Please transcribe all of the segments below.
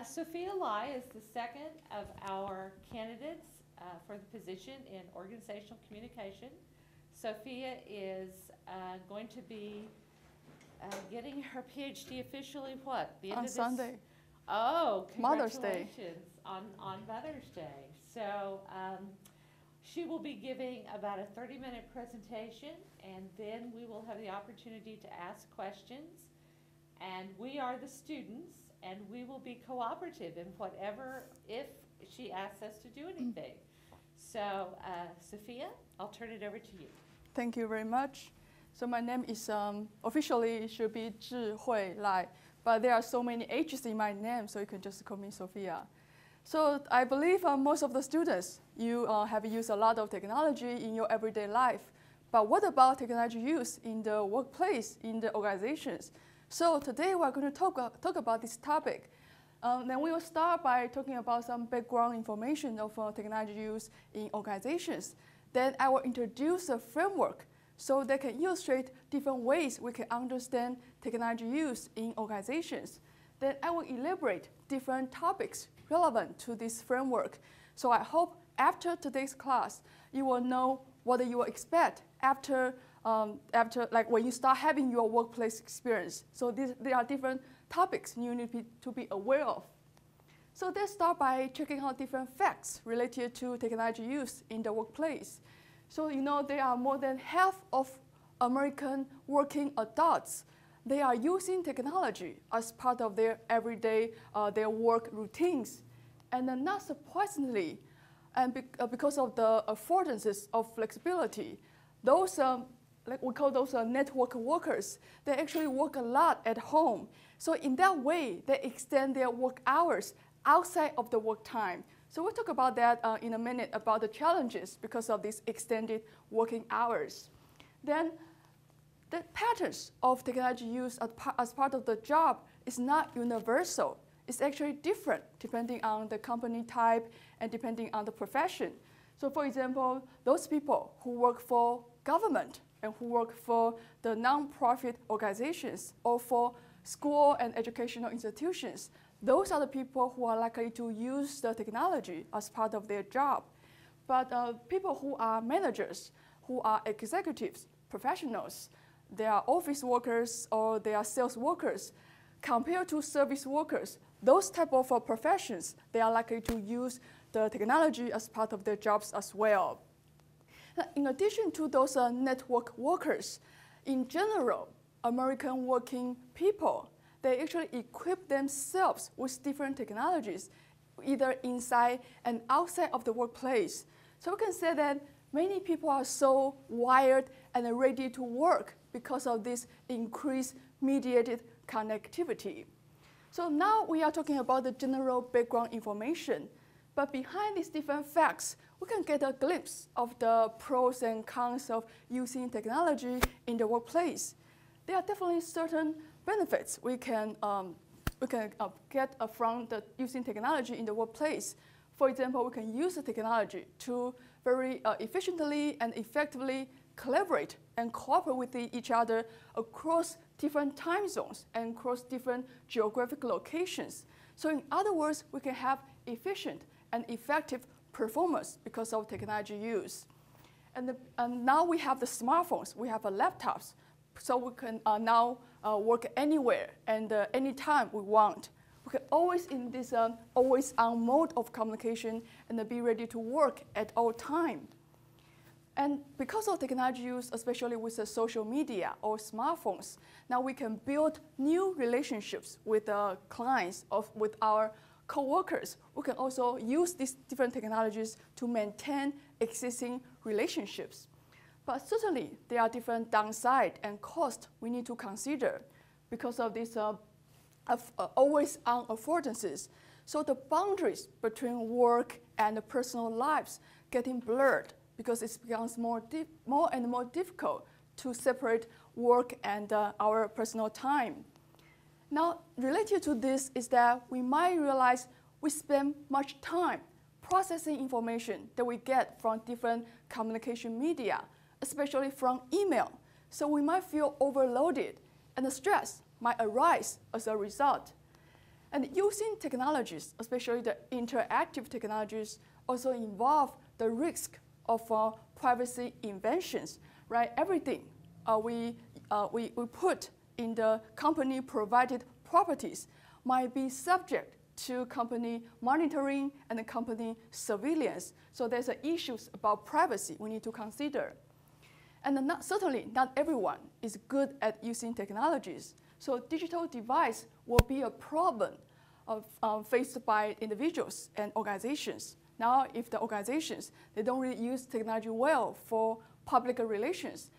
Sophia Lai is the second of our candidates for the position in organizational communication. Sophia is going to be getting her PhD officially what? The end On of Sunday. Oh, Mother's Day. congratulations on Mother's Day. So she will be giving about a 30-minute presentation, and then we will have the opportunity to ask questions. And we are the students, and we will be cooperative in whatever, if she asks us to do anything. So, Sophia, I'll turn it over to you. Thank you very much. So my name is, officially it should be Chih-Hui Lai, but there are so many H's in my name, so you can just call me Sophia. So I believe most of the students, you have used a lot of technology in your everyday life. But what about technology use in the workplace, in the organizations? So today we're going to talk about this topic. Then we will start by talking about some background information of technology use in organizations. Then I will introduce a framework so they can illustrate different ways we can understand technology use in organizations. Then I will elaborate different topics relevant to this framework. So I hope after today's class, you will know what you will expect after like when you start having your workplace experience. So there are different topics you need to be aware of. So let's start by checking out different facts related to technology use in the workplace. So you know there are more than half of American working adults. They are using technology as part of their everyday, their work routines. And then not surprisingly, and because of the affordances of flexibility, those like we call those network workers, they actually work a lot at home. So in that way, they extend their work hours outside of the work time. So we'll talk about that in a minute, about the challenges because of these extended working hours. Then the patterns of technology use as part of the job is not universal. It's actually different depending on the company type and depending on the profession. So for example, those people who work for government and who work for the nonprofit organizations or for school and educational institutions, those are the people who are likely to use the technology as part of their job. But people who are managers, who are executives, professionals, they are office workers or they are sales workers, compared to service workers, those type of professions, they are likely to use the technology as part of their jobs as well. In addition to those network workers, in general, American working people, they actually equip themselves with different technologies, either inside and outside of the workplace. So we can say that many people are so wired and ready to work because of this increased mediated connectivity. So now we are talking about the general background information. But behind these different facts, we can get a glimpse of the pros and cons of using technology in the workplace. There are definitely certain benefits we can get from using technology in the workplace. For example, we can use the technology to very efficiently and effectively collaborate and cooperate with each other across different time zones and across different geographic locations. So in other words, we can have efficient and effective performance because of technology use. And now we have the smartphones, we have the laptops, so we can now work anywhere and anytime we want. We can always in this always-on mode of communication and be ready to work at all time. And because of technology use, especially with the social media or smartphones, now we can build new relationships with clients, with our co-workers. We can also use these different technologies to maintain existing relationships. But certainly, there are different downsides and costs we need to consider because of these always-on affordances. So the boundaries between work and the personal lives getting blurred because it becomes more and more difficult to separate work and our personal time. Now, related to this is that we might realize we spend much time processing information that we get from different communication media, especially from email. So we might feel overloaded, and the stress might arise as a result. And using technologies, especially the interactive technologies, also involve the risk of privacy invasions, right? Everything we put in the company-provided properties might be subject to company monitoring and company surveillance. So there's issues about privacy we need to consider. And certainly not everyone is good at using technologies. So digital device will be a problem faced by individuals and organizations. Now, if the organizations, they don't really use technology well for public relations,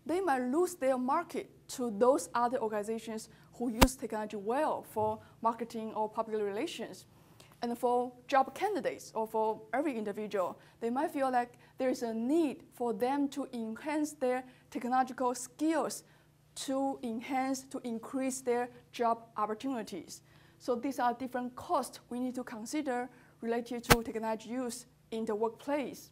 they might lose their market to those other organizations who use technology well for marketing or public relations. And for job candidates or for every individual, they might feel like there is a need for them to enhance their technological skills to increase their job opportunities. So these are different costs we need to consider related to technology use in the workplace.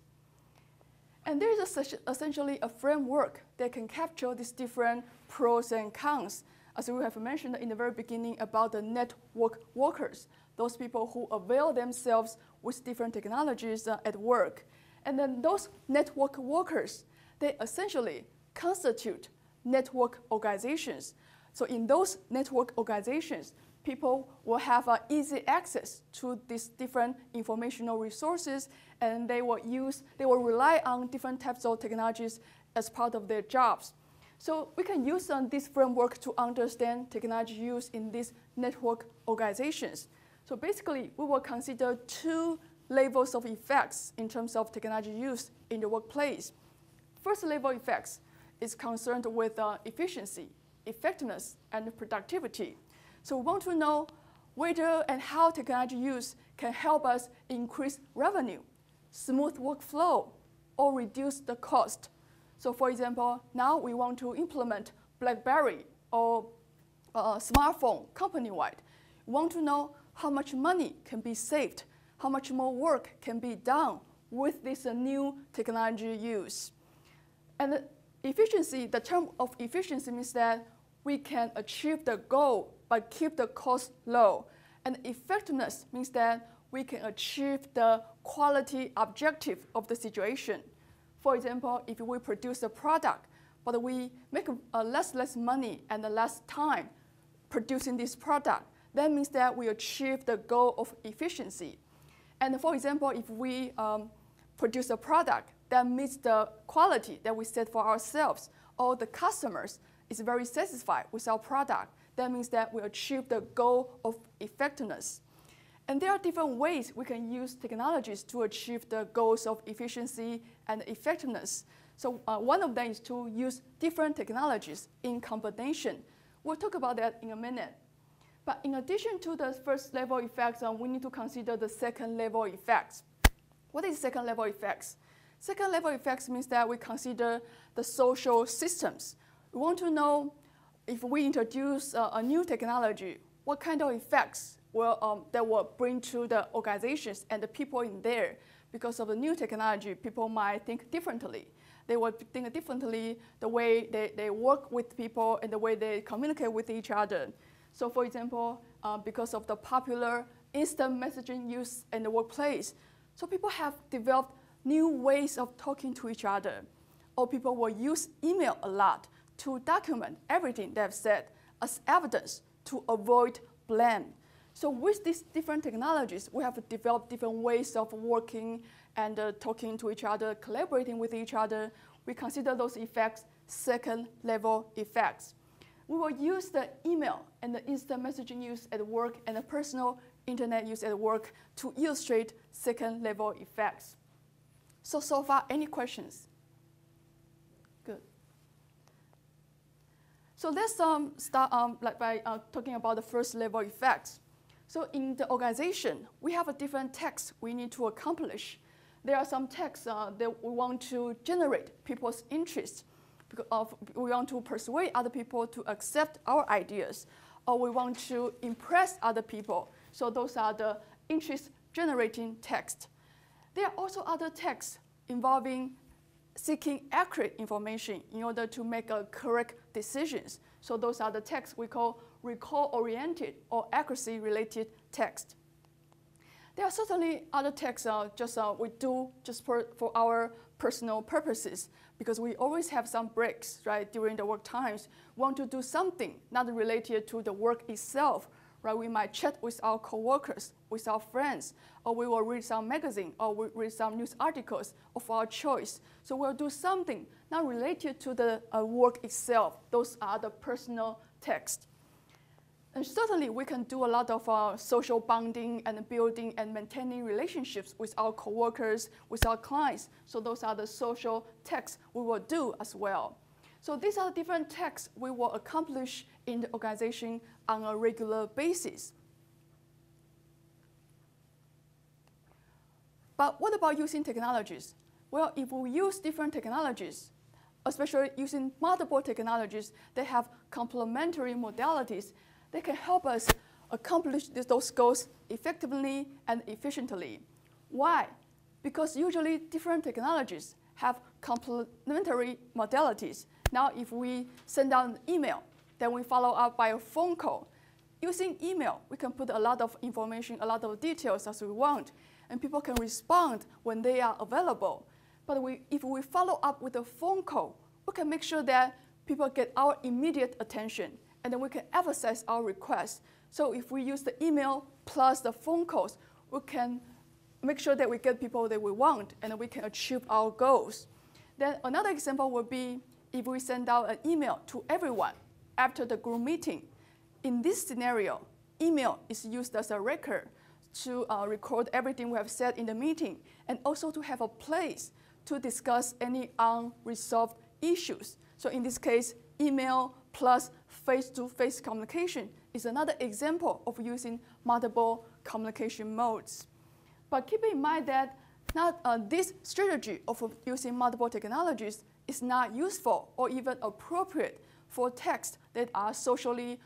And there is essentially a framework that can capture these different pros and cons, as we have mentioned in the very beginning about the network workers, those people who avail themselves with different technologies at work. And then those network workers, they essentially constitute network organizations. So in those network organizations, people will have easy access to these different informational resources, and they will rely on different types of technologies as part of their jobs. So we can use this framework to understand technology use in these network organizations. So basically, we will consider two levels of effects in terms of technology use in the workplace. First level effects is concerned with efficiency, effectiveness, and productivity. So we want to know whether and how technology use can help us increase revenue, smooth workflow, or reduce the cost. So for example, now we want to implement BlackBerry or smartphone company-wide. We want to know how much money can be saved, how much more work can be done with this new technology use. And efficiency, the term of efficiency means that we can achieve the goal but keep the cost low. And effectiveness means that we can achieve the quality objective of the situation. For example, if we produce a product, but we make less money and less time producing this product, that means that we achieve the goal of efficiency. And for example, if we produce a product that meets the quality that we set for ourselves, or the customers is very satisfied with our product, that means that we achieve the goal of effectiveness. And there are different ways we can use technologies to achieve the goals of efficiency and effectiveness. So one of them is to use different technologies in combination. We'll talk about that in a minute. But in addition to the first level effects, we need to consider the second level effects. What is second level effects? Second level effects means that we consider the social systems. We want to know if we introduce a new technology, what kind of effects that will bring to the organizations and the people in there. Because of the new technology, people might think differently. They will think differently the way they work with people and the way they communicate with each other. So for example, because of the popular instant messaging use in the workplace, so people have developed new ways of talking to each other. Or people will use email a lot to document everything they've said as evidence to avoid blame. So with these different technologies, we have developed different ways of working and talking to each other, collaborating with each other. We consider those effects second level effects. We will use the email and the instant messaging use at work and the personal internet use at work to illustrate second level effects. So far, any questions? Good. So let's start by talking about the first level effects. So in the organization, we have a different tasks we need to accomplish. There are some tasks that we want to generate people's interest. We want to persuade other people to accept our ideas, or we want to impress other people. So those are the interest-generating tasks. There are also other tasks involving seeking accurate information in order to make correct decisions. So those are the tasks we call recall-oriented or accuracy-related text. There are certainly other texts we do just for our personal purposes, because we always have some breaks, right, during the work times. We want to do something not related to the work itself, right? We might chat with our coworkers, with our friends, or we will read some magazine, or we read some news articles of our choice. So we'll do something not related to the work itself. Those are the personal texts. And certainly, we can do a lot of social bonding and building and maintaining relationships with our coworkers, with our clients. So those are the social texts we will do as well. So these are different texts we will accomplish in the organization on a regular basis. But what about using technologies? Well, if we use different technologies, especially using multiple technologies that have complementary modalities, they can help us accomplish those goals effectively and efficiently. Why? Because usually different technologies have complementary modalities. Now, if we send out an email, then we follow up by a phone call. Using email, we can put a lot of information, a lot of details as we want, and people can respond when they are available. But if we follow up with a phone call, we can make sure that people get our immediate attention, and then we can emphasize our requests. So if we use the email plus the phone calls, we can make sure that we get people that we want, and then we can achieve our goals. Then another example would be if we send out an email to everyone after the group meeting. In this scenario, email is used as a record to record everything we have said in the meeting, and also to have a place to discuss any unresolved issues. So in this case, email plus face-to-face communication is another example of using multiple communication modes. But keep in mind that this strategy of using multiple technologies is not useful or even appropriate for texts that are socially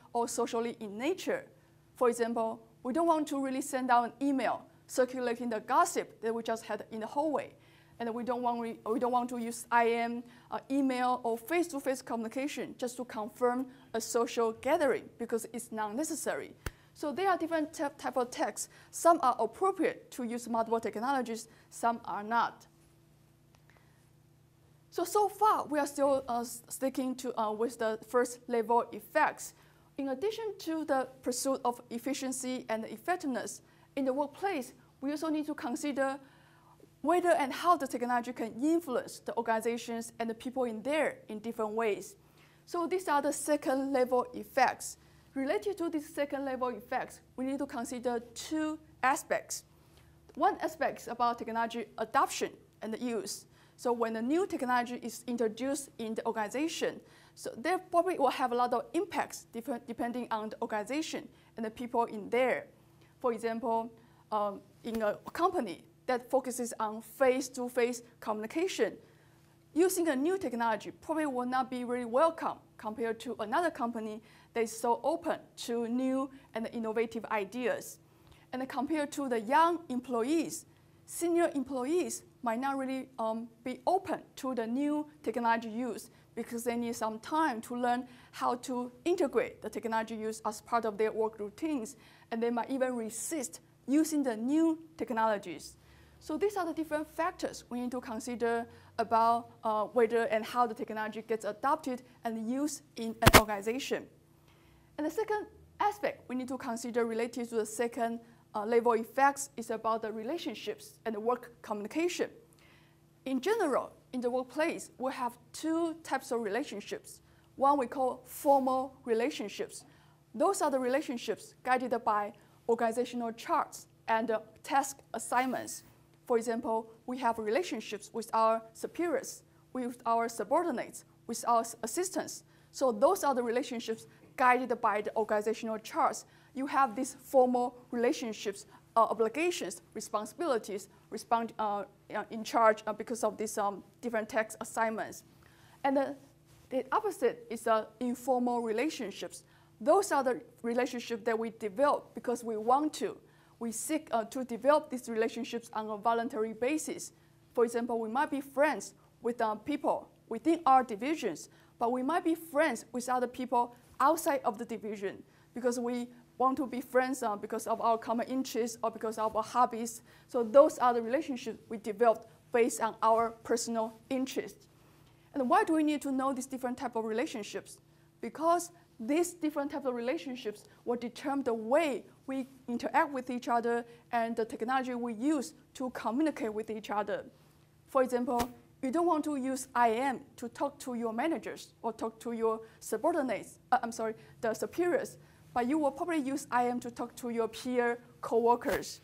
in nature. For example, we don't want to really send out an email circulating the gossip that we just had in the hallway. And we don't want to use IM, email, or face-to-face communication just to confirm a social gathering, because it's not necessary. So there are different types of texts. Some are appropriate to use multiple technologies, some are not. So far, we are still sticking to with the first level effects. In addition to the pursuit of efficiency and effectiveness in the workplace, we also need to consider whether and how the technology can influence the organizations and the people in there in different ways. So these are the second level effects. Related to these second level effects, we need to consider two aspects. One aspect is about technology adoption and use. So when a new technology is introduced in the organization, so there probably will have a lot of impacts depending on the organization and the people in there. For example, in a company that focuses on face-to-face communication, using a new technology probably will not be really welcome compared to another company that is so open to new and innovative ideas. And compared to the young employees, senior employees might not really be open to the new technology use, because they need some time to learn how to integrate the technology use as part of their work routines, and they might even resist using the new technologies. So these are the different factors we need to consider about whether and how the technology gets adopted and used in an organization. And the second aspect we need to consider related to the second level effects is about the relationships and the work communication. In general, in the workplace, we have two types of relationships. One we call formal relationships. Those are the relationships guided by organizational charts and task assignments. For example, we have relationships with our superiors, with our subordinates, with our assistants. So those are the relationships guided by the organizational charts. You have these formal relationships, obligations, responsibilities, in charge because of these different task assignments. And the opposite is informal relationships. Those are the relationships that we develop because we want to. We seek to develop these relationships on a voluntary basis. For example, we might be friends with people within our divisions, but we might be friends with other people outside of the division. because we want to be friends because of our common interests or because of our hobbies. So those are the relationships we developed based on our personal interests. And why do we need to know these different types of relationships? Because these different types of relationships will determine the way we interact with each other and the technology we use to communicate with each other. For example, you don't want to use I am to talk to your managers or talk to your subordinates, the superiors, but you will probably use I am to talk to your peer coworkers.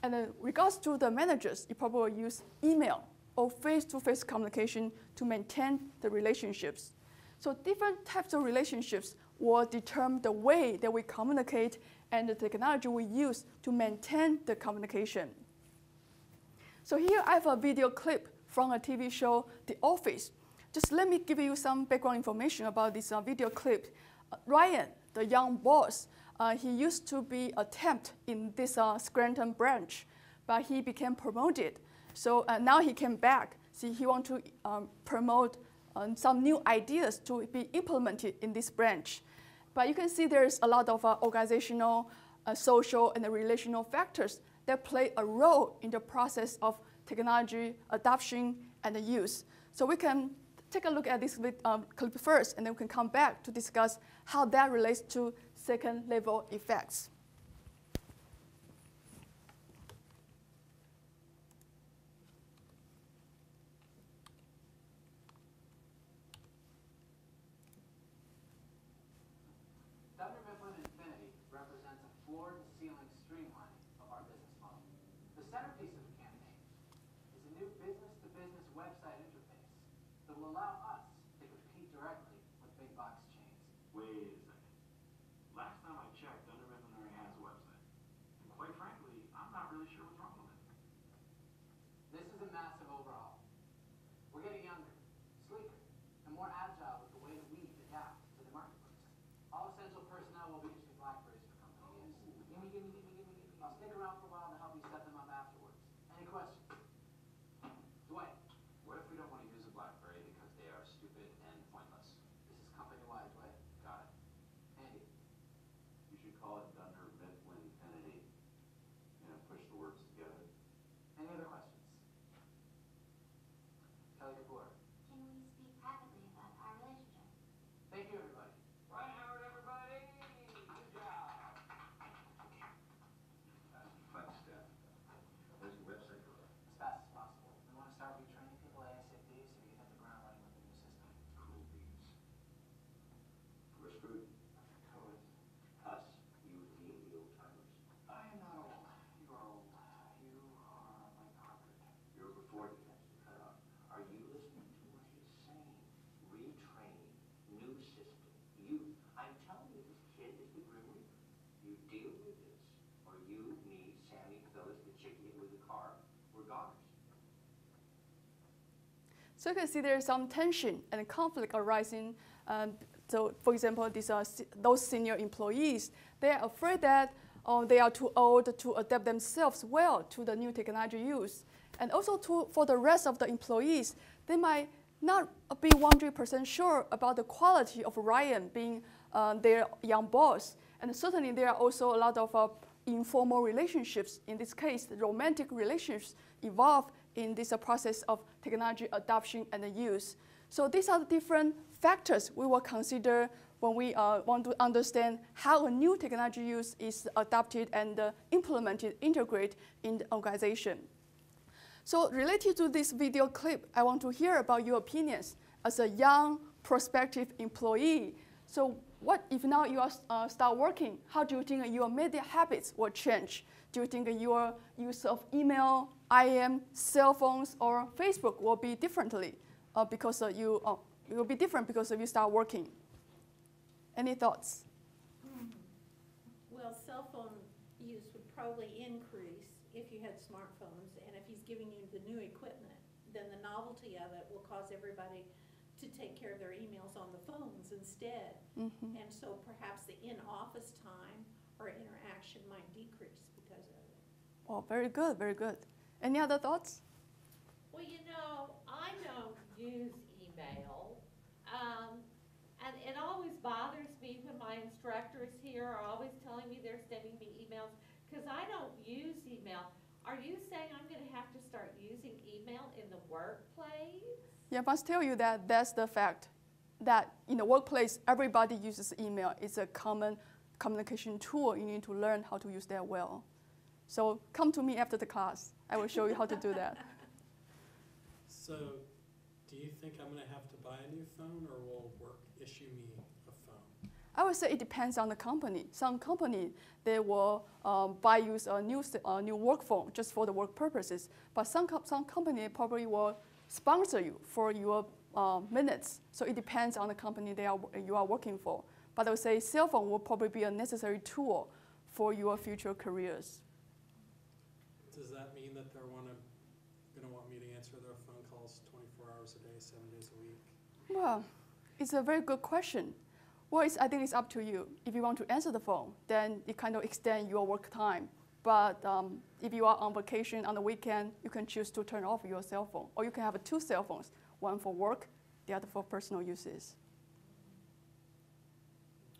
And in regards to the managers, you probably will use email or face-to-face communication to maintain the relationships. So different types of relationships will determine the way that we communicate and the technology we use to maintain the communication. So here I have a video clip from a TV show, The Office. Just let me give you some background information about this video clip. Ryan, the young boss, he used to be a temp in this Scranton branch, but he became promoted. So now he came back. See, he wants to promote some new ideas to be implemented in this branch. But you can see there's a lot of organizational, social, and relational factors that play a role in the process of technology adoption and use. So we can take a look at this clip first, and then we can come back to discuss how that relates to second-level effects. Floor-to-ceiling streamlining of our business model. The centerpiece of the campaign is a new business-to-business website interface that will allow us to compete directly with big box chains. Wait a second. Last time I checked, Thunder Millinery has a website. And quite frankly, I'm not really sure what's wrong with it. This is a massive overhaul. We're getting younger, sleeker, and more agile with the way that we adapt to the marketplace. All essential personnel will be issued BlackBerries for company use. Gimme. I'll stick around for a while to help you set them up afterwards. Any questions? Dwight. What if we don't want to use a BlackBerry because they are stupid and pointless? This is company-wide, Dwight. Got it. Andy. You should call it Dunder Mifflin Infinity. Push the words together. Any other questions? Kelly DeBoer. Can we speak privately about our relationship? Thank you, everybody. Right, Howard, everybody! Good job! Fun stuff. Where's the website for that? As fast as possible. We want to start retraining people ASAP so we can hit the ground running with the new system. Cool beans. Where's food? Code. Us? You and me, the old timers. I am not old. You are old. You are like Harvard. You're before the catch the cutoff. Are you listening to what he's saying? Retraining, new system, youth. I'm telling you, this kid is the Grim Reaper. You deal with this, or you, me, Sammy, Phyllis, the chickie with the car, we're goners. So you can see there's some tension and conflict arising. So for example, those senior employees, they are afraid that they are too old to adapt themselves well to the new technology use. And also for the rest of the employees, they might not be 100% sure about the quality of Ryan being their young boss. And certainly there are also a lot of informal relationships, in this case, romantic relationships involved in this process of technology adoption and use. So these are the different factors we will consider when we want to understand how a new technology use is adopted and implemented, integrated in the organization. So related to this video clip, I want to hear about your opinions as a young prospective employee. So what if now you are start working? How do you think your media habits will change? Do you think your use of email, IM, cell phones, or Facebook will be differently because it will be different because you start working? Any thoughts? Well, cell phone use would probably increase if you had smartphones, and if he's giving you the new equipment, then the novelty of it will cause everybody to take care of their emails on the phones instead. Mm-hmm. And so perhaps the in-office time or interaction might decrease because of it. Oh, very good, very good. Any other thoughts? Well, I don't use email, And it always bothers me when my instructors here are always telling me they're sending me emails, because I don't use email. Are you saying I'm gonna have to start using email in the workplace? Yeah, I must tell you that that's the fact. That in the workplace, everybody uses email. It's a common communication tool. You need to learn how to use that well. So come to me after the class. I will show you how to do that. So, do you think I'm going to have to buy a new phone, or will work issue me a phone? I would say it depends on the company. Some company, they will buy you a new work phone just for the work purposes. But some company probably will sponsor you for your minutes. So it depends on the company you are working for. But I would say cell phone will probably be a necessary tool for your future careers. Does that mean that they're going to want me to answer their phone calls 24 hours a day, 7 days a week? Well, it's a very good question. Well, I think it's up to you. If you want to answer the phone, then it kind of extend your work time. But if you are on vacation on the weekend, you can choose to turn off your cell phone. Or you can have two cell phones, one for work, the other for personal uses.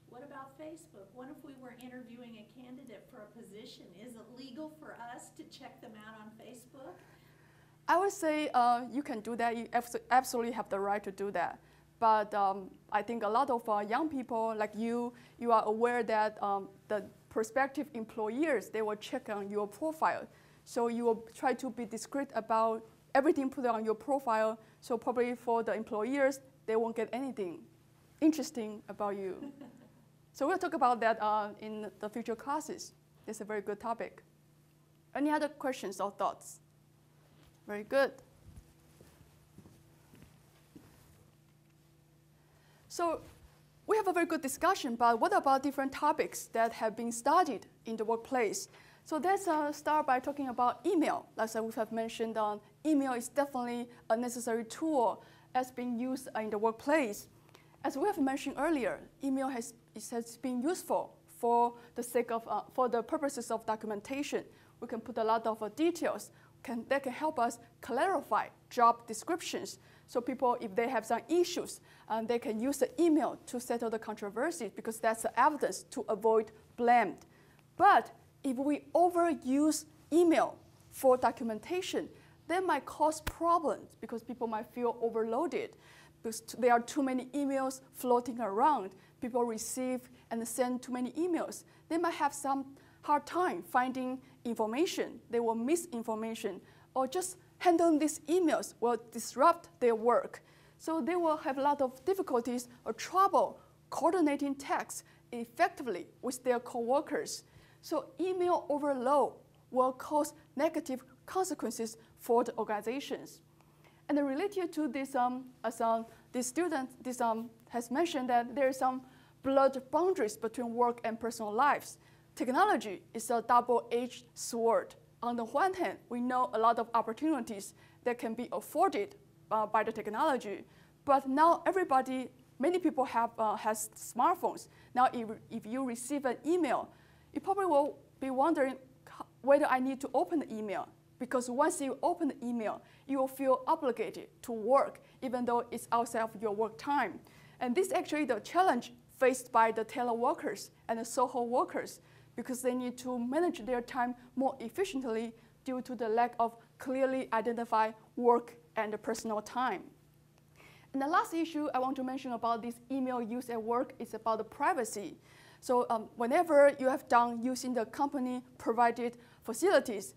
What about Facebook? What if we were interviewing a candidate for a position? Is it legal for us to check them out on Facebook? I would say you can do that. You absolutely have the right to do that. But I think a lot of young people like you are aware that the prospective employers, they will check on your profile. So you will try to be discreet about everything put on your profile. So probably for the employers, they won't get anything interesting about you. So we'll talk about that in the future classes. It's a very good topic. Any other questions or thoughts? Very good. So we have a very good discussion, but what about different topics that have been studied in the workplace? So let's start by talking about email. As we have mentioned, email is definitely a necessary tool as being used in the workplace. As we have mentioned earlier, email has been useful for the sake of, for the purposes of documentation. We can put a lot of details that can help us clarify job descriptions. So people, if they have some issues, they can use the email to settle the controversy because that's the evidence to avoid blame. But if we overuse email for documentation, that might cause problems because people might feel overloaded because there are too many emails floating around. People receive and send too many emails. They might have some hard time finding information. They will miss information, or just handling these emails will disrupt their work. So they will have a lot of difficulties or trouble coordinating tasks effectively with their coworkers. So email overload will cause negative consequences for the organizations. And related to this, this student has mentioned that there are some blurred boundaries between work and personal lives. Technology is a double-edged sword. On the one hand, we know a lot of opportunities that can be afforded by the technology, but now many people has smartphones. Now, if you receive an email, you probably will be wondering whether I need to open the email, because once you open the email, you will feel obligated to work, even though it's outside of your work time. And this is actually the challenge faced by the teleworkers and the SOHO workers, because they need to manage their time more efficiently due to the lack of clearly identified work and personal time. And the last issue I want to mention about this email use at work is about the privacy. So whenever you have done using the company provided facilities,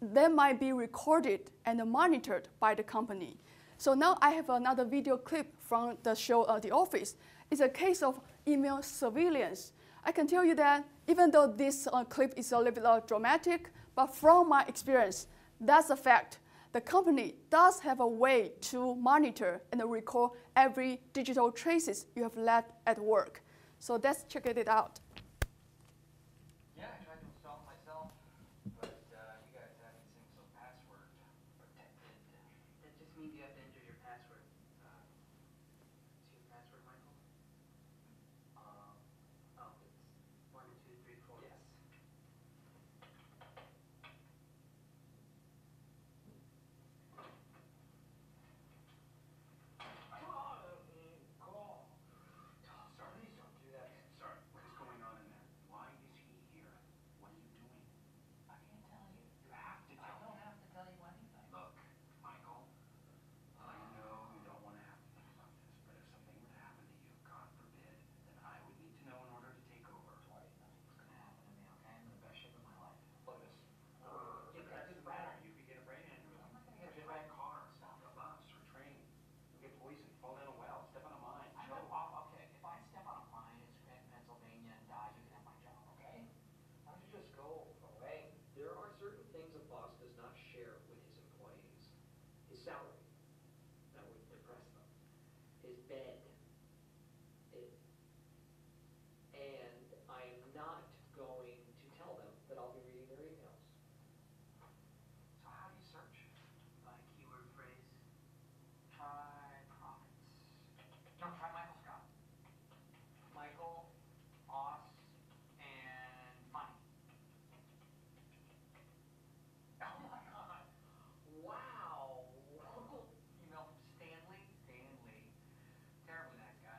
they might be recorded and monitored by the company. So now I have another video clip from the show The Office. It's a case of email surveillance. I can tell you that even though this clip is a little bit dramatic, but from my experience, that's a fact. The company does have a way to monitor and record every digital traces you have left at work. So let's check it out. Yeah, I tried to install it myself, but you guys haven't seemed so password protected. That just means you have to enter your password. What's your password, Michael? Oh, it's 1, 2, 3, 4. Yes. salary. That would impress them. His bed. And I am not going to tell them that I'll be reading their emails. So how do you search? By keyword phrase. Try profits. No, try Michael Scott. Michael, Oz, and money. Oh my God. Wow. Email from Stanley. Stanley. Terribly nice guy.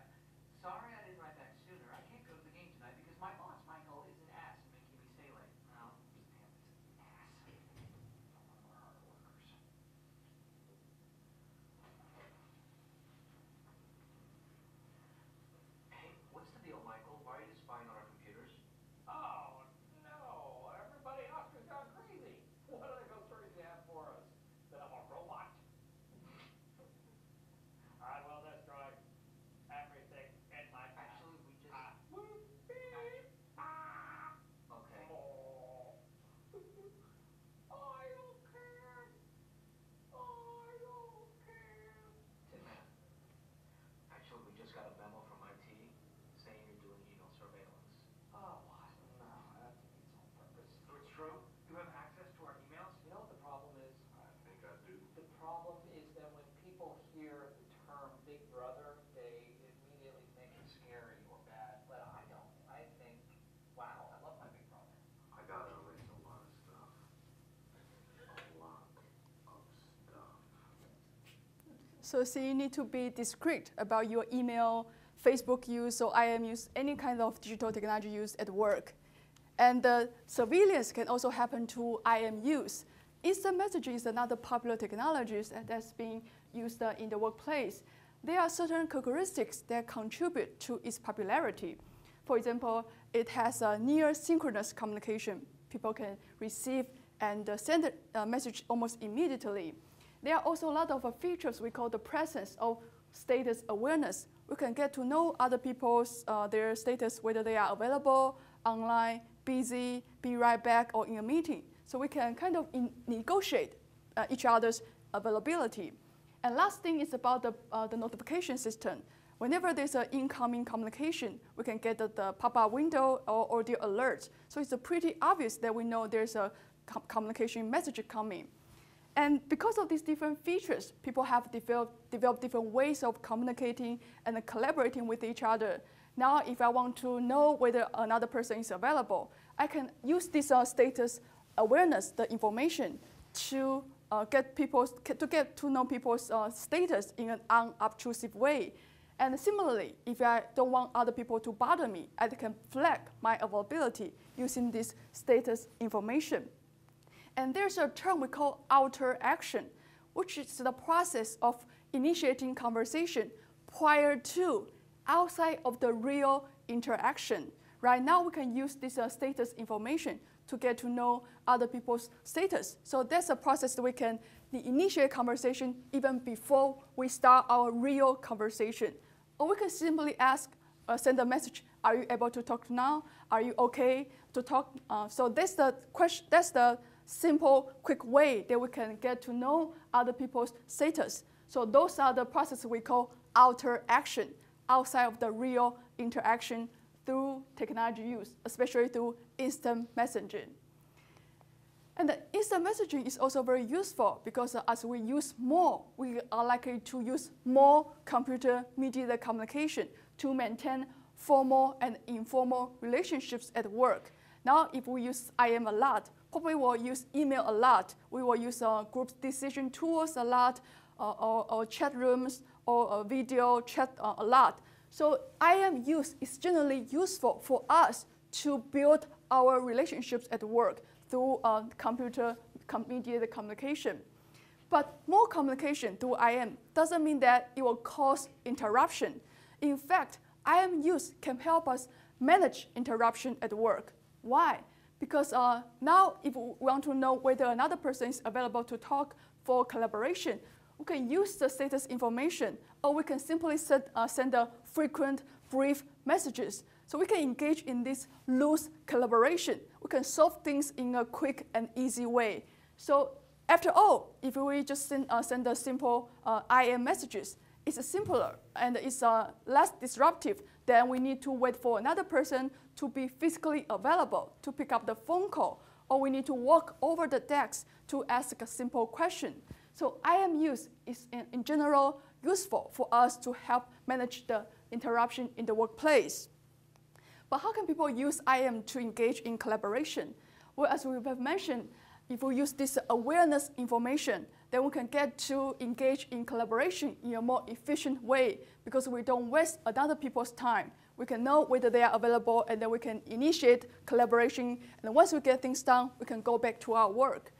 Sorry I didn't write back sooner. I can't go to the game tonight because my boss, Michael, is an ass and making me stay late. Oh, Stanley's an ass. One of our hard workers. Hey, what's the deal, Michael? Why are you spying on our computers? Oh, no. Everybody else has gone crazy. What other ghost stories do you have for us? That I'm a robot? I will destroy everything in my path. Actually, we just. Okay. Oh. I don't care. I don't care. Tin Man. Actually, we just got a memo from IT saying you're doing email surveillance. Oh, what? No, that defeats all purpose. So it's true? You have access to our emails? You know what the problem is? I think I do. The problem is that when people hear the term Big Brother, they immediately think it's scary or bad. But I don't. I think, wow, I love my Big Brother. I gotta erase a lot of stuff. A lot of stuff. So see, you need to be discreet about your email, Facebook use, or IM use, any kind of digital technology use at work. And the surveillance can also happen to IM use. Instant messaging is another popular technology that's being used in the workplace. There are certain characteristics that contribute to its popularity. For example, it has a near synchronous communication. People can receive and send a message almost immediately. There are also a lot of features we call the presence or status awareness. We can get to know other people's their status, whether they are available, online, busy, be right back, or in a meeting. So we can kind of negotiate each other's availability. And last thing is about the notification system. Whenever there's an incoming communication, we can get the pop-up window or the alerts. So it's pretty obvious that we know there's a communication message coming. And because of these different features, people have developed different ways of communicating and collaborating with each other. Now, if I want to know whether another person is available, I can use this status awareness, the information, to get to know people's status in an unobtrusive way. And similarly, if I don't want other people to bother me, I can flag my availability using this status information. And there's a term we call outer action, which is the process of initiating conversation prior to, outside of the real interaction. Right now, we can use this status information to get to know other people's status. So that's a process that we can initiate conversation even before we start our real conversation. Or we can simply send a message, are you able to talk now? Are you okay to talk? So that's the question, that's the simple, quick way that we can get to know other people's status. So those are the processes we call outer action, outside of the real interaction through technology use, especially through instant messaging. And the instant messaging is also very useful because as we use more, we are likely to use more computer-mediated communication to maintain formal and informal relationships at work. Now, if we use IM a lot, probably we'll use email a lot. We will use group decision tools a lot, or chat rooms, or video chat a lot. So IM use is generally useful for us to build our relationships at work through computer-mediated communication. But more communication through IM doesn't mean that it will cause interruption. In fact, IM use can help us manage interruption at work. Why? Because now if we want to know whether another person is available to talk for collaboration, we can use the status information, or we can simply send frequent, brief messages. So we can engage in this loose collaboration. We can solve things in a quick and easy way. So after all, if we just send a simple IM messages, it's simpler and it's less disruptive than we need to wait for another person to be physically available to pick up the phone call, or we need to walk over the desk to ask a simple question. So IM use is in general useful for us to help manage the interruption in the workplace. But how can people use IM to engage in collaboration? Well, as we have mentioned, if we use this awareness information, then we can get to engage in collaboration in a more efficient way because we don't waste other people's time. We can know whether they are available, and then we can initiate collaboration. And once we get things done, we can go back to our work.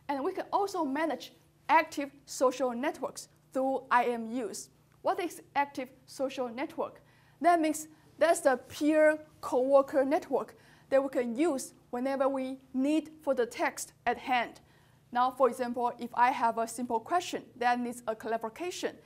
And we can also manage active social networks through IM use. What is active social network? That means that's the peer coworker network that we can use whenever we need for the text at hand. Now, for example, if I have a simple question that needs a clarification,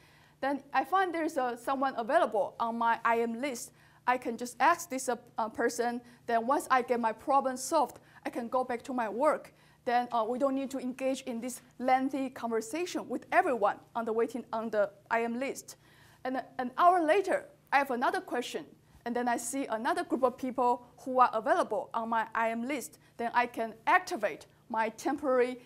then I find there's someone available on my IM list. I can just ask this person. Then once I get my problem solved, I can go back to my work. Then we don't need to engage in this lengthy conversation with everyone waiting on the IM list. And an hour later, I have another question. And then I see another group of people who are available on my IM list. Then I can activate my temporary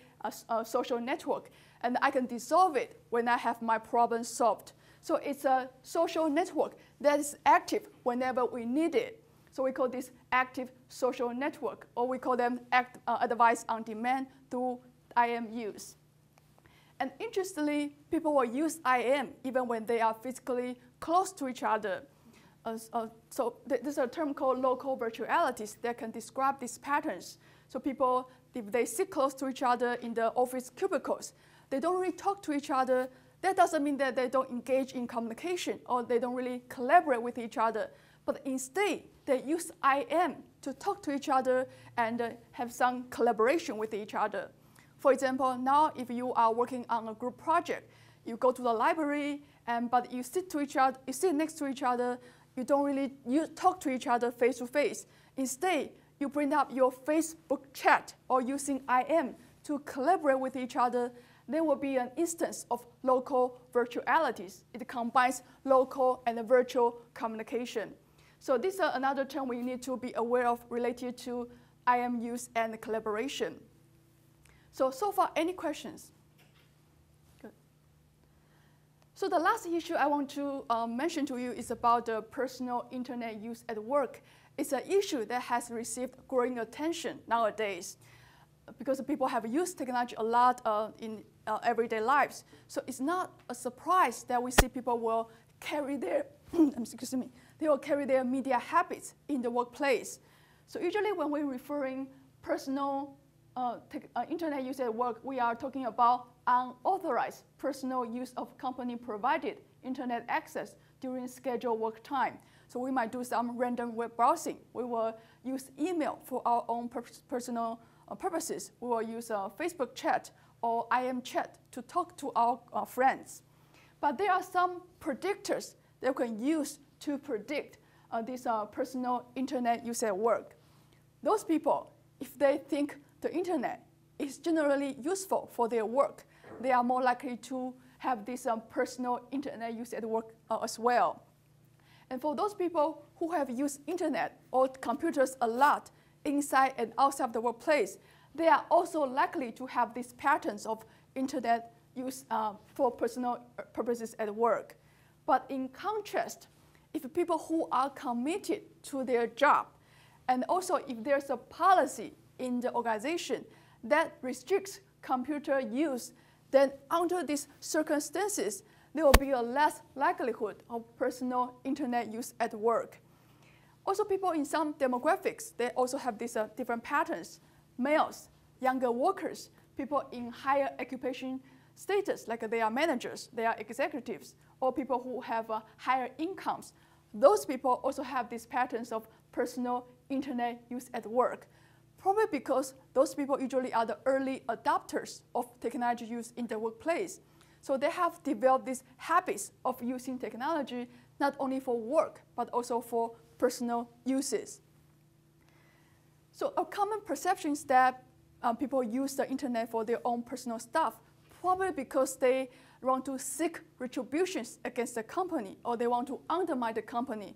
social network, and I can dissolve it when I have my problem solved. So it's a social network that is active whenever we need it. So we call this active social network, or we call them advice on demand through IM use. And interestingly, people will use IM even when they are physically close to each other. So there's a term called local virtualities that can describe these patterns. So people, if they sit close to each other in the office cubicles, they don't really talk to each other. That doesn't mean that they don't engage in communication or they don't really collaborate with each other. But instead, they use IM to talk to each other and have some collaboration with each other. For example, now if you are working on a group project, you go to the library, but you sit next to each other. You don't really talk to each other face to face. Instead, you bring up your Facebook chat or using IM to collaborate with each other. There will be an instance of local virtualities. It combines local and virtual communication. So this is another term we need to be aware of related to IM use and collaboration. So far, any questions? Good. So the last issue I want to mention to you is about the personal internet use at work. It's an issue that has received growing attention nowadays because people have used technology a lot in everyday lives. So it's not a surprise that we see people will carry their, they will carry their media habits in the workplace. So usually when we're referring personal internet use at work, we are talking about unauthorized personal use of company-provided internet access during scheduled work time. So we might do some random web browsing. We will use email for our own personal purposes. We will use Facebook chat or IM chat to talk to our friends. But there are some predictors that we can use to predict this personal internet use at work. Those people, if they think the internet is generally useful for their work, they are more likely to have this personal internet use at work as well. And for those people who have used internet or computers a lot inside and outside the workplace, they are also likely to have these patterns of internet use for personal purposes at work. But in contrast, if people who are committed to their job, and also if there's a policy in the organization that restricts computer use, then under these circumstances, there will be a less likelihood of personal internet use at work. Also, people in some demographics, they also have these different patterns. Males, younger workers, people in higher occupation status, like they are managers, they are executives, or people who have higher incomes. Those people also have these patterns of personal internet use at work. Probably because those people usually are the early adopters of technology use in the workplace. So they have developed these habits of using technology not only for work, but also for personal uses. So a common perception is that people use the internet for their own personal stuff, probably because they want to seek retributions against the company, or they want to undermine the company.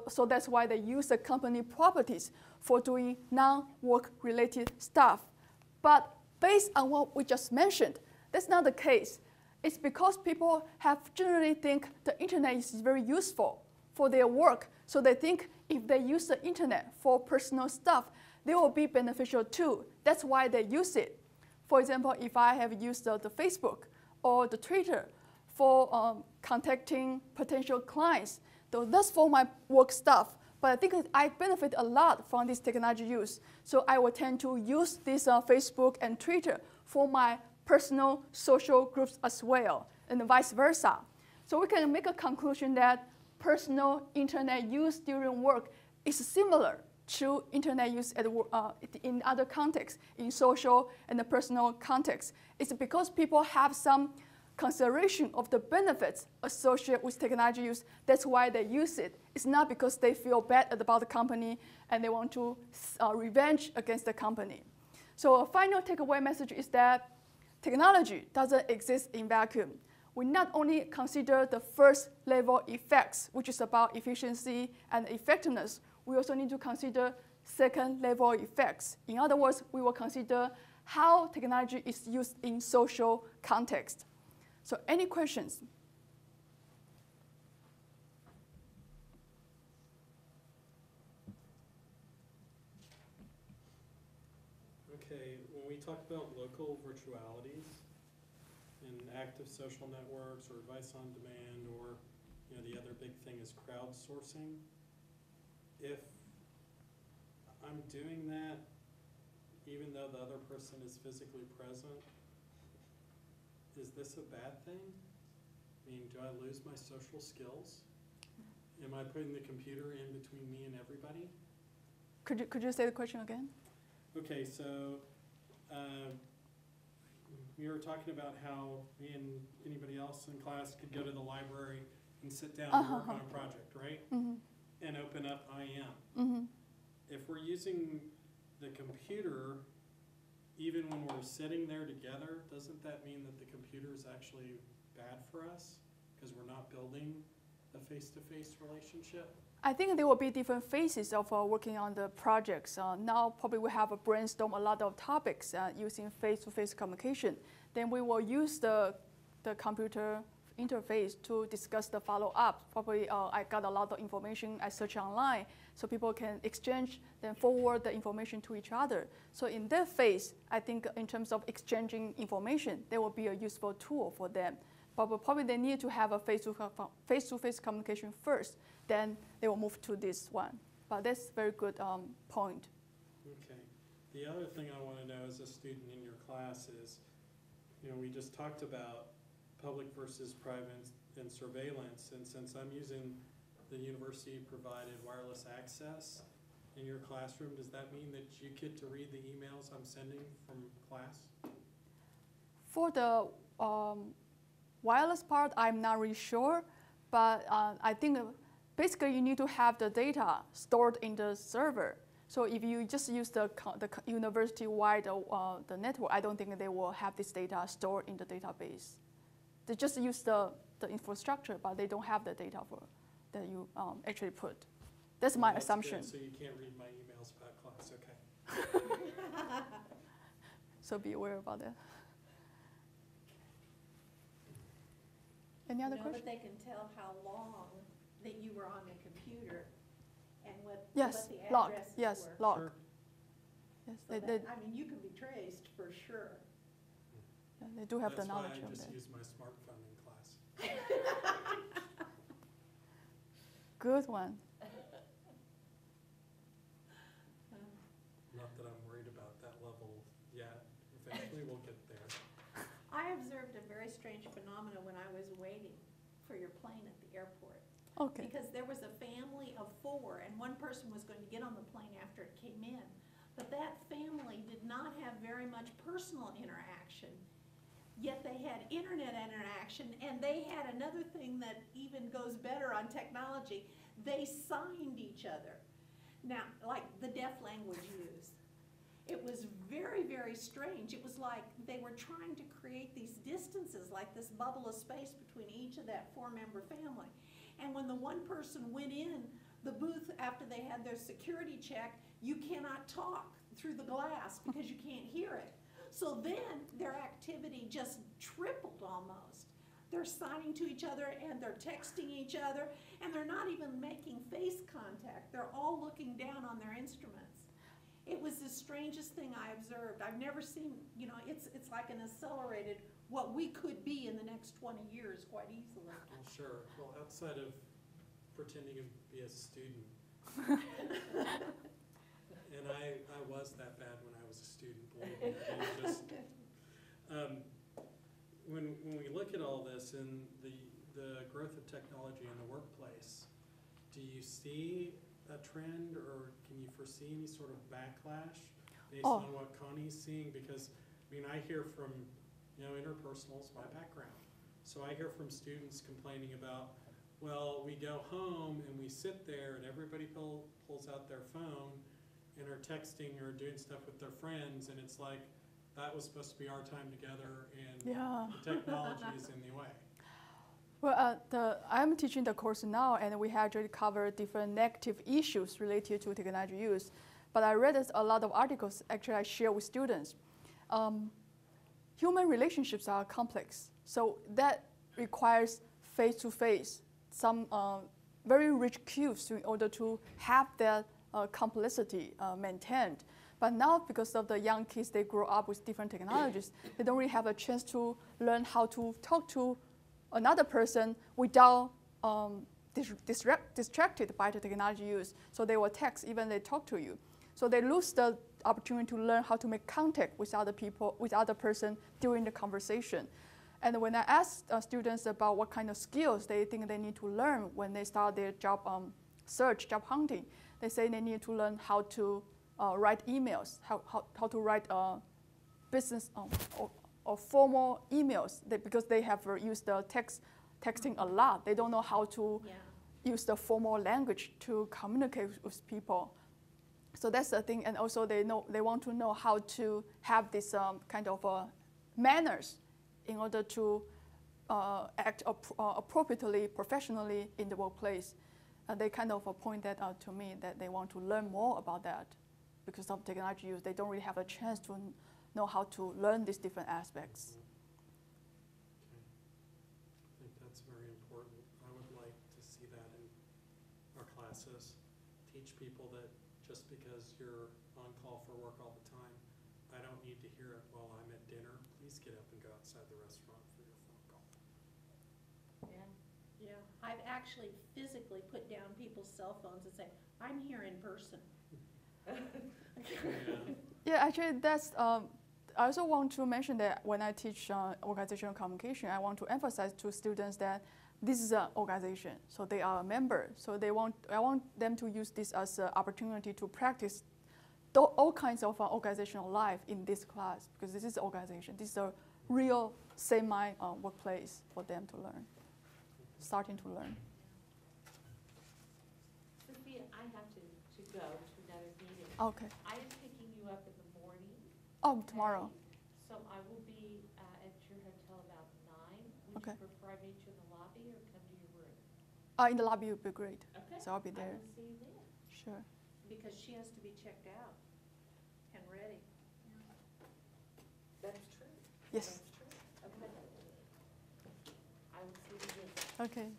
So that's why they use the company properties for doing non-work related stuff. But based on what we just mentioned, that's not the case. It's because people have generally think the internet is very useful for their work. So they think if they use the internet for personal stuff, they will be beneficial too. That's why they use it. For example, if I have used the Facebook or the Twitter for contacting potential clients, so that's for my work stuff. But I think I benefit a lot from this technology use. So I will tend to use this Facebook and Twitter for my personal social groups as well, and vice versa. So we can make a conclusion that personal internet use during work is similar to internet use at in other contexts, in social and the personal context. It's because people have some consideration of the benefits associated with technology use. That's why they use it. It's not because they feel bad about the company and they want to revenge against the company. So a final takeaway message is that technology doesn't exist in vacuum. We not only consider the first level effects, which is about efficiency and effectiveness, we also need to consider second level effects. In other words, we will consider how technology is used in social context. So any questions? Okay, when we talk about local virtualities and active social networks or advice on demand, or the other big thing is crowdsourcing, if I'm doing that even though the other person is physically present, is this a bad thing? I mean, do I lose my social skills? Am I putting the computer in between me and everybody? Could you say the question again? Okay, so we were talking about how me and anybody else in class could go to the library and sit down and work on a project, right? Mm-hmm. And open up IM. Mm-hmm. If we're using the computer, even when we're sitting there together, doesn't that mean that the computer is actually bad for us because we're not building a face-to-face relationship? I think there will be different phases of working on the projects. Now probably we have a brainstorm a lot of topics using face-to-face communication. Then we will use the computer interface to discuss the follow-up. Probably I got a lot of information I search online, so people can exchange, then forward the information to each other. So in that phase, I think in terms of exchanging information, there will be a useful tool for them. But probably they need to have a face-to-face communication first, then they will move to this one. But that's a very good point. Okay. The other thing I want to know as a student in your class is, we just talked about public versus private and surveillance, and since I'm using the university-provided wireless access in your classroom, does that mean that you get to read the emails I'm sending from class? For the wireless part, I'm not really sure, but I think basically you need to have the data stored in the server. So if you just use the university-wide the network, I don't think they will have this data stored in the database. They just use the infrastructure, but they don't have the data that you actually put. That's my assumption. Good. So you can't read my emails about class, okay. So be aware about that. Any other questions? But they can tell how long that you were on the computer and what the log. addresses Yes, were. log. Sure. Yes, So I mean, you can be traced for sure. they do have the knowledge That's why I of just that. use my smartphone in class. Good one. Not that I'm worried about that level yet. Eventually we'll get there. I observed a very strange phenomenon when I was waiting for your plane at the airport. Okay. Because there was a family of 4, and one person was going to get on the plane after it came in. But that family did not have very much personal interaction, yet they had internet interaction, and they had another thing that even goes better on technology. They signed each other. Now, like the deaf language used. It was very, very very strange. It was like they were trying to create these distances, like this bubble of space between each of that 4-member family. And when the one person went in the booth after they had their security check, you cannot talk through the glass because you can't hear it. So then their activity just tripled almost. They're signing to each other and they're texting each other, and they're not even making face contact. They're all looking down on their instruments. It was the strangest thing I observed. I've never seen, you know, it's like an accelerated what we could be in the next 20 years quite easily. Well, sure. Well, outside of pretending to be a student, and I was that bad when I was a student, believe me. I mean, just, when we look at all this and the growth of technology in the workplace, do you see a trend, or can you foresee any sort of backlash based on what Connie's seeing? Because, I mean, I hear from, you know, interpersonal's my background. So I hear from students complaining about, well, we go home and we sit there and everybody pulls out their phone and are texting or doing stuff with their friends, and it's like, that was supposed to be our time together, and the technology is in the way. Well, I'm teaching the course now, and we have already covered different negative issues related to technology use. But I read a lot of articles, actually I share with students. Human relationships are complex, so that requires face-to-face, some very rich cues in order to have that complexity maintained. But now, because of the young kids, they grow up with different technologies, they don't really have a chance to learn how to talk to another person without distracted by the technology use. So they will text even they talk to you. So they lose the opportunity to learn how to make contact with other people, with other person during the conversation. And when I ask students about what kind of skills they think they need to learn when they start their job search, job hunting, they say they need to learn how to write emails, how to write business or formal emails, because they have used the texting a lot. They don't know how to use the formal language to communicate with people. So that's the thing. And also they want to know how to have this kind of manners in order to act appropriately, professionally in the workplace. And they kind of point that out to me, that they want to learn more about that. Because of technology use, they don't really have a chance to know how to learn these different aspects. Okay. I think that's very important. I would like to see that in our classes. Teach people that just because you're on call for work all the time, I don't need to hear it while I'm at dinner. Please get up and go outside the restaurant for your phone call. Yeah, I've actually physically put down people's cell phones and say, I'm here in person. Yeah, actually, that's. I also want to mention that when I teach organizational communication, I want to emphasize to students that this is an organization, so they are a member. So I want them to use this as an opportunity to practice all kinds of organizational life in this class, because this is an organization. This is a real semi-workplace for them to learn, starting to learn. Sophia, I have to go to another meeting. Okay. I am picking you up in the morning. Oh, tomorrow. So I will be at your hotel about 9. Would Okay. you prefer I meet you in the lobby or come to your room? In the lobby would be great. Okay. So I'll be there. I will see you then. Sure. Because she has to be checked out and ready. That's true. Yes. That's true. Okay. I will see you then. Okay.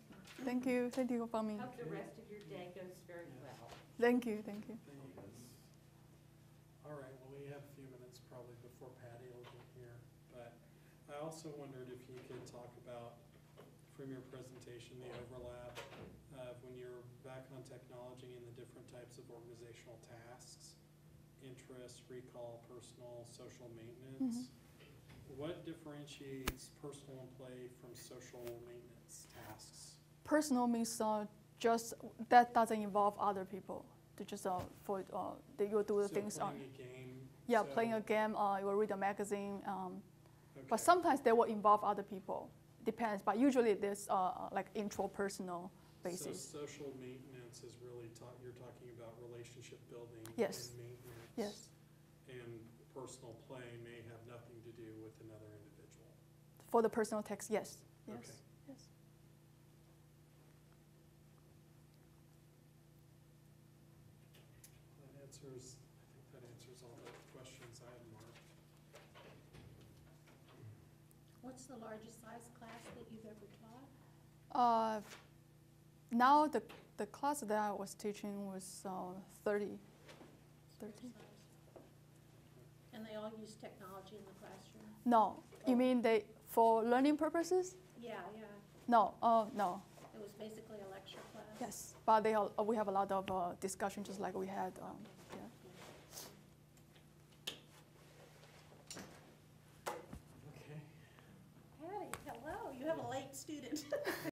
Thank you. Thank you for coming. Hope the rest of your day goes very well. Thank you. Thank you. Thanks. All right, well, we have a few minutes probably before Patty will get here, but I also wondered if you could talk about, from your presentation, the overlap of when you're back on technology and the different types of organizational tasks, interests, recall, personal, social maintenance. What differentiates personal and play from social maintenance tasks? Personal means just that doesn't involve other people. To just that you do the things on. Playing a game. Yeah, so, playing a game. You will read a magazine. okay. But sometimes they will involve other people. Depends. But usually there's like intrapersonal basis. So social maintenance is really you're talking about relationship building Yes. and maintenance. Yes. And personal play may have nothing to do with another individual. For the personal text, yes. Yes. Okay. Yes. That answers, I think that answers all the questions I had marked. What's the largest size class that you've ever taught? Now the class that I was teaching was 30. 30. And they all use technology in the classroom? No, you mean they for learning purposes? Yeah, yeah. No, no. It was basically a lecture class? Yes, but we have a lot of discussion, just like we had. Yeah. Okay. Patty, hello. You have a late student.